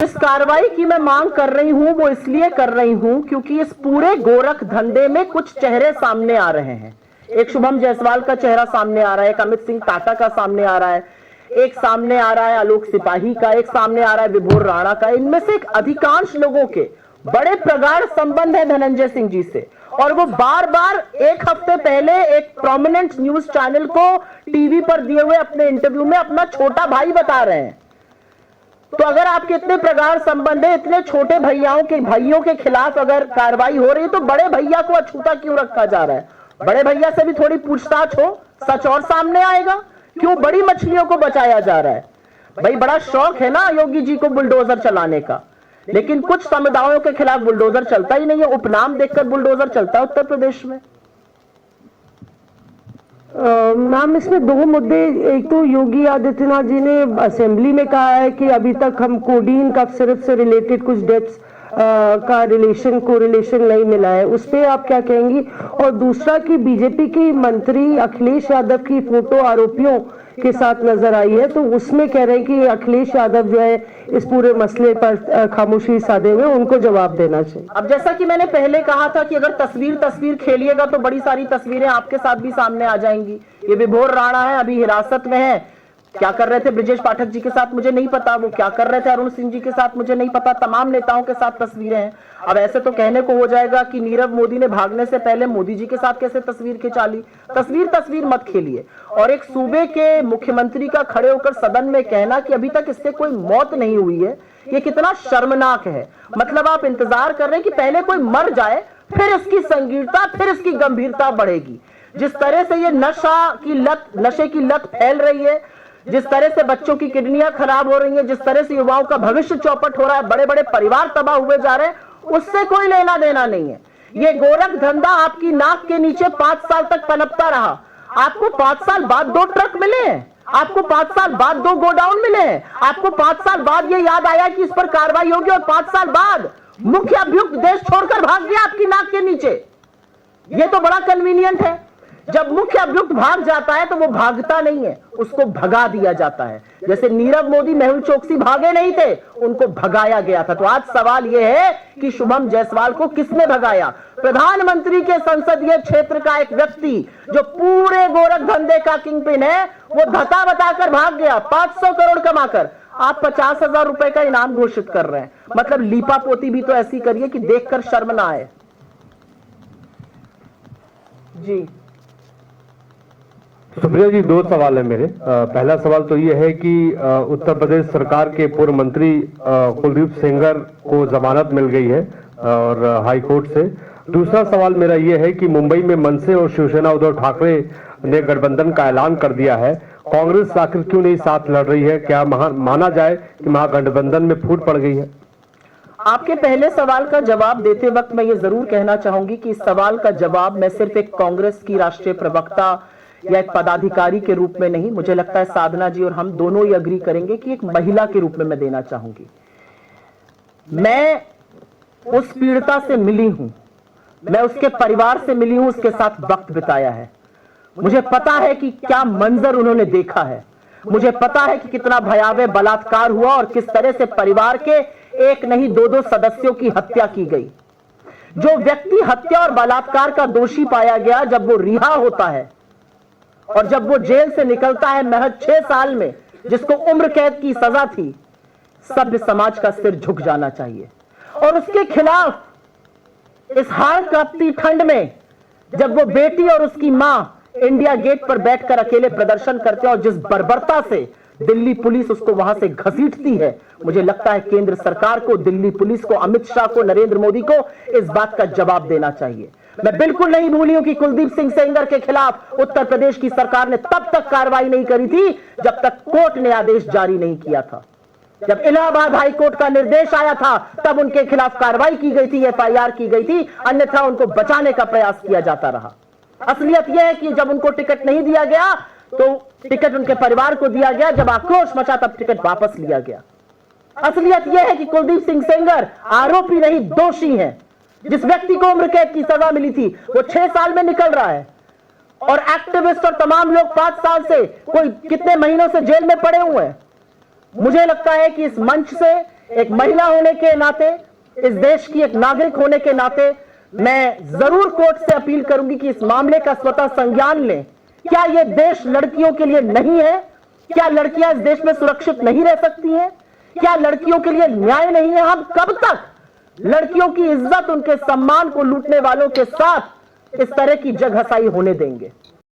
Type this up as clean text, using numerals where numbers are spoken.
जिस कार्रवाई की मैं मांग कर रही हूं वो इसलिए कर रही हूं क्योंकि इस पूरे गोरख धंधे में कुछ चेहरे सामने आ रहे हैं। एक शुभम जायसवाल का चेहरा सामने आ रहा है, एक अमित सिंह टाटा का सामने आ रहा है, एक सामने आ रहा है आलोक सिपाही का, एक सामने आ रहा है विभोर राणा का। इनमें से अधिकांश लोगों के बड़े प्रगाढ़ संबंध है धनंजय सिंह जी से, और वो बार बार एक हफ्ते पहले एक प्रोमिनेंट न्यूज चैनल को टीवी पर दिए हुए अपने इंटरव्यू में अपना छोटा भाई बता रहे हैं। तो अगर आपके इतने प्रगाढ़ संबंध है, इतने छोटे भाइयों के खिलाफ अगर कार्रवाई हो रही है, तो बड़े भैया को अछूता क्यों रखा जा रहा है? बड़े भैया से भी थोड़ी पूछताछ हो, सच और सामने आएगा। क्यों बड़ी मछलियों को बचाया जा रहा है? भाई बड़ा शौक है ना योगी जी को बुलडोजर चलाने का, लेकिन कुछ समुदायों के खिलाफ बुलडोजर चलता ही नहीं है। उपनाम देखकर बुलडोजर चलता है उत्तर प्रदेश में। मैम, इसमें दो मुद्दे। एक तो योगी आदित्यनाथ जी ने असेंबली में कहा है कि अभी तक हम कोडीन का सिर्फ से रिलेटेड कुछ डेथ्स का कोरिलेशन नहीं मिला है, उस पर आप क्या कहेंगी? और दूसरा कि बीजेपी की मंत्री अखिलेश यादव की फोटो आरोपियों के साथ नजर आई है, तो उसमें कह रहे हैं कि अखिलेश यादव जो है इस पूरे मसले पर खामोशी साधे हुए, उनको जवाब देना चाहिए। अब जैसा कि मैंने पहले कहा था कि अगर तस्वीर खेलिएगा तो बड़ी सारी तस्वीरें आपके साथ भी सामने आ जाएंगी। ये विभोर राणा है, अभी हिरासत में है। क्या कर रहे थे ब्रिजेश पाठक जी के साथ मुझे नहीं पता, वो क्या कर रहे थे अरुण सिंह जी के साथ मुझे नहीं पता। तमाम नेताओं के साथ तस्वीरें हैं। अब ऐसे तो कहने को हो जाएगा कि नीरव मोदी ने भागने से पहले मोदी जी के साथ कैसे तस्वीर खिंचा ली। तस्वीर मत खेलिए। और एक सूबे के मुख्यमंत्री का खड़े होकर सदन में कहना कि अभी तक इससे कोई मौत नहीं हुई है, ये कितना शर्मनाक है। मतलब आप इंतजार कर रहे हैं कि पहले कोई मर जाए, फिर इसकी संगीनता, फिर इसकी गंभीरता बढ़ेगी। जिस तरह से ये नशे की लत फैल रही है, जिस तरह से बच्चों की किडनियां खराब हो रही हैं, जिस तरह से युवाओं का भविष्य चौपट हो रहा है, बड़े बड़े परिवार तबाह हुए जा रहे हैं, उससे कोई लेना देना नहीं है। ये गोरख धंधा आपकी नाक के नीचे 5 साल तक पनपता रहा। आपको 5 साल बाद 2 ट्रक मिले हैं, आपको 5 साल बाद 2 गोडाउन मिले हैं, आपको 5 साल बाद ये याद आया कि इस पर कार्रवाई होगी, और 5 साल बाद मुख्य अभियुक्त देश छोड़कर भाग गया आपकी नाक के नीचे। ये तो बड़ा कन्वीनियंट है। जब मुख्य अभियुक्त भाग जाता है तो वो भागता नहीं है, उसको भगा दिया जाता है। जैसे नीरव मोदी, मेहुल चोकसी भागे नहीं थे, उनको भगाया गया था। तो आज सवाल यह है कि शुभम जायसवाल को किसने भगाया? प्रधानमंत्री के संसदीय क्षेत्र का एक व्यक्ति जो पूरे गोरख धंधे का किंगपिन है, वो धता बताकर भाग गया 500 करोड़ कमाकर। आप 50,000 रुपए का इनाम घोषित कर रहे हैं। मतलब लीपा पोती भी तो ऐसी करिए कि देखकर शर्म ना आए। जी सुप्रिया जी, 2 सवाल है मेरे। पहला सवाल तो ये है कि उत्तर प्रदेश सरकार के पूर्व मंत्री कुलदीप सेंगर को जमानत मिल गई है और हाई कोर्ट से। दूसरा सवाल मेरा ये है कि मुंबई में मनसे और शिवसेना उद्धव ठाकरे ने गठबंधन का ऐलान कर दिया है, कांग्रेस आखिर क्यों नहीं साथ लड़ रही है? क्या माना जाए कि महागठबंधन में फूट पड़ गई है? आपके पहले सवाल का जवाब देते वक्त मैं ये जरूर कहना चाहूंगी कि इस सवाल का जवाब मैं सिर्फ एक कांग्रेस की राष्ट्रीय प्रवक्ता या एक पदाधिकारी के रूप में नहीं, मुझे लगता है साधना जी और हम दोनों ही अग्री करेंगे कि एक महिला के रूप में मैं देना चाहूंगी। मैं उस पीड़िता से मिली हूं, मैं उसके परिवार से मिली हूं, उसके साथ वक्त बिताया है। मुझे पता है कि क्या मंजर उन्होंने देखा है, मुझे पता है कि कितना भयावह बलात्कार हुआ और किस तरह से परिवार के एक नहीं 2-2 सदस्यों की हत्या की गई। जो व्यक्ति हत्या और बलात्कार का दोषी पाया गया, जब वो रिहा होता है और जब वो जेल से निकलता है महज 6 साल में, जिसको उम्र कैद की सजा थी, सभ्य समाज का सिर झुक जाना चाहिए। और उसके खिलाफ इस हाड़ कांपती ठंड में जब वो बेटी और उसकी मां इंडिया गेट पर बैठकर अकेले प्रदर्शन करते हैं और जिस बर्बरता से दिल्ली पुलिस उसको वहां से घसीटती है, मुझे लगता है केंद्र सरकार को, दिल्ली पुलिस को, अमित शाह को, नरेंद्र मोदी को इस बात का जवाब देना चाहिए। मैं बिल्कुल नहीं भूली हूं कि कुलदीप सिंह सेंगर के खिलाफ उत्तर प्रदेश की सरकार ने तब तक कार्रवाई नहीं करी थी जब तक कोर्ट ने आदेश जारी नहीं किया था। जब इलाहाबाद हाई कोर्ट का निर्देश आया था तब उनके खिलाफ कार्रवाई की गई थी, FIR की गई थी, अन्यथा उनको बचाने का प्रयास किया जाता रहा। असलियत यह है कि जब उनको टिकट नहीं दिया गया तो टिकट उनके परिवार को दिया गया, जब आक्रोश मचा तब टिकट वापस लिया गया। असलियत यह है कि कुलदीप सिंह सेंगर आरोपी नहीं दोषी हैं। जिस व्यक्ति को उम्र कैद की सजा मिली थी वो 6 साल में निकल रहा है, और एक्टिविस्ट और तमाम लोग 5 साल से, कोई कितने महीनों से जेल में पड़े हुए हैं। मुझे लगता है कि इस मंच से, एक महिला होने के नाते, इस देश की एक नागरिक होने के नाते मैं जरूर कोर्ट से अपील करूंगी कि इस मामले का स्वतः संज्ञान लें। क्या यह देश लड़कियों के लिए नहीं है? क्या लड़कियां इस देश में सुरक्षित नहीं रह सकती हैं? क्या लड़कियों के लिए न्याय नहीं है? हम कब तक लड़कियों की इज्जत, उनके सम्मान को लूटने वालों के साथ इस तरह की जगहसाई होने देंगे?